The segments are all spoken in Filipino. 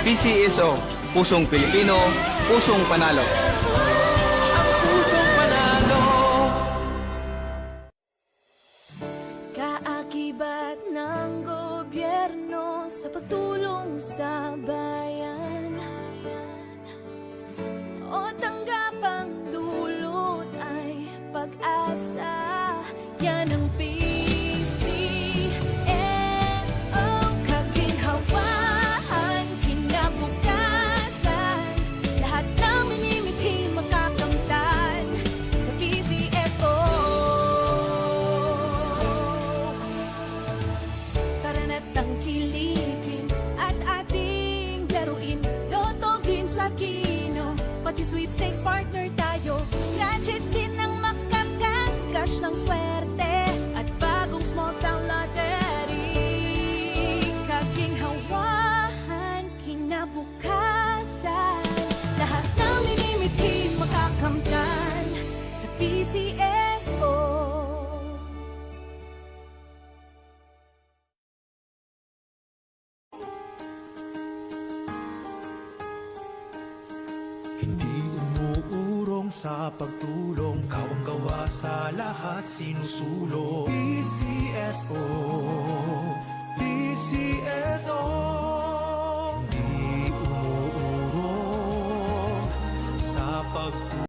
PCSO, Pusong Pilipino, Pusong Panalo. Pusong panalo. Kaakibat ng gobyerno sa pagtulong sa bayan, o tanggapang dulot ay pag-asa. Yan ang PCSO, kaginhawahan, kinabukasan. Lahat ng minimithi makakamtan sa PCSO. Tara na't tangkilikin at ating laruin, lotogin sa kino, pati sweepstakes partner tayo. Gadget din ang makakas, cash ng swerte at bagong small town lottery. Kaginhawahan, kinabukasan. Lahat ng minimithi makakamtan sa PCSO. Hindi umuurong sa pagtulong, kawang-gawa sa lahat sinusulong. PCSO, PCSO. Hindi umuurong sa pagtulong.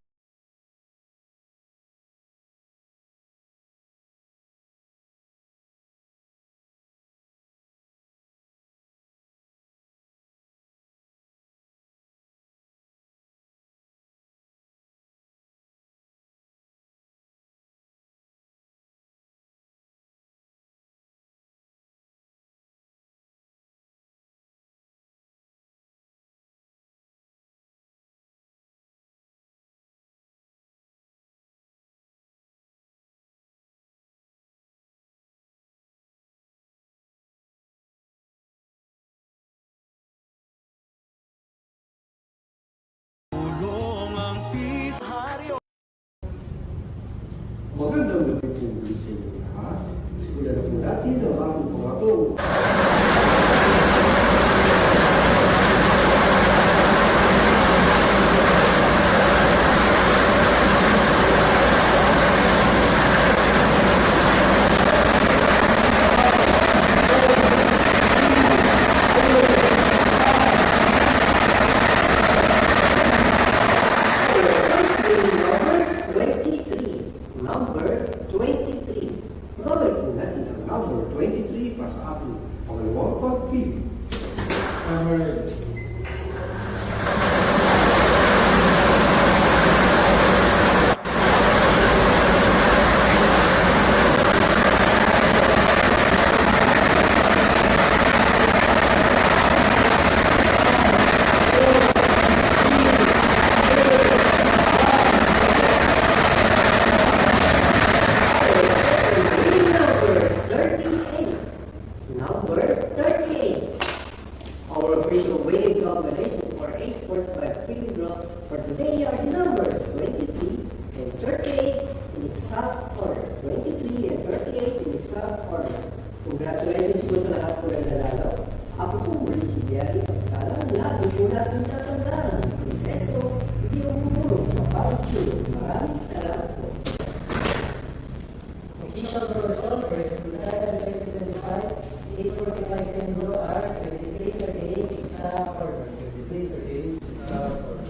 Ang PCSO. Magandang gabi po sa inyo lahat. Simulan na po natin ang ating pangatong number 23. Roll po natin ang number 23 para sa ating pangalawang pagpili. Number 38. Our official winning combination for 8.5 free draw for today are the numbers 23 and 38 in exact order. 23 and 38 in exact order. Congratulations po sa lahat po ng nanalo. Ako po muli si Jerry Pagkala. Lagi po natin tatandaan. Proseso, hindi ang bumulong sa bawat sino. Maraming salamat po. Official draw result for the second 2025, 8:45 p.m. draw are 23:38 exact order. 23:38 exact order.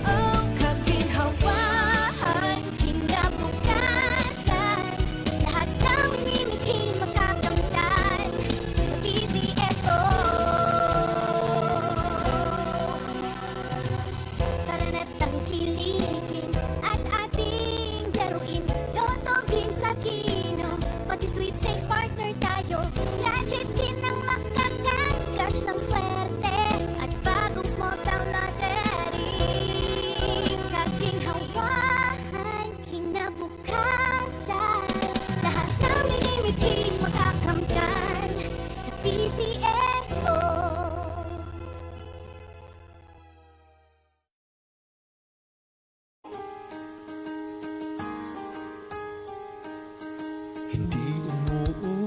Ang kaginhawahan, kinabukasan. Lahat ng minimithi makakamtan sa PCSO. Tara na't tangkilikin at ating laruin, lotogin sa kino, pati sweepstakes partner tayo. Gadget din ang makakas, cash ng swerte at bagong small town lottery. Kaginhawahan, kinabukasan. Lahat ng minimithi makakamtan sa PCSO. Hindi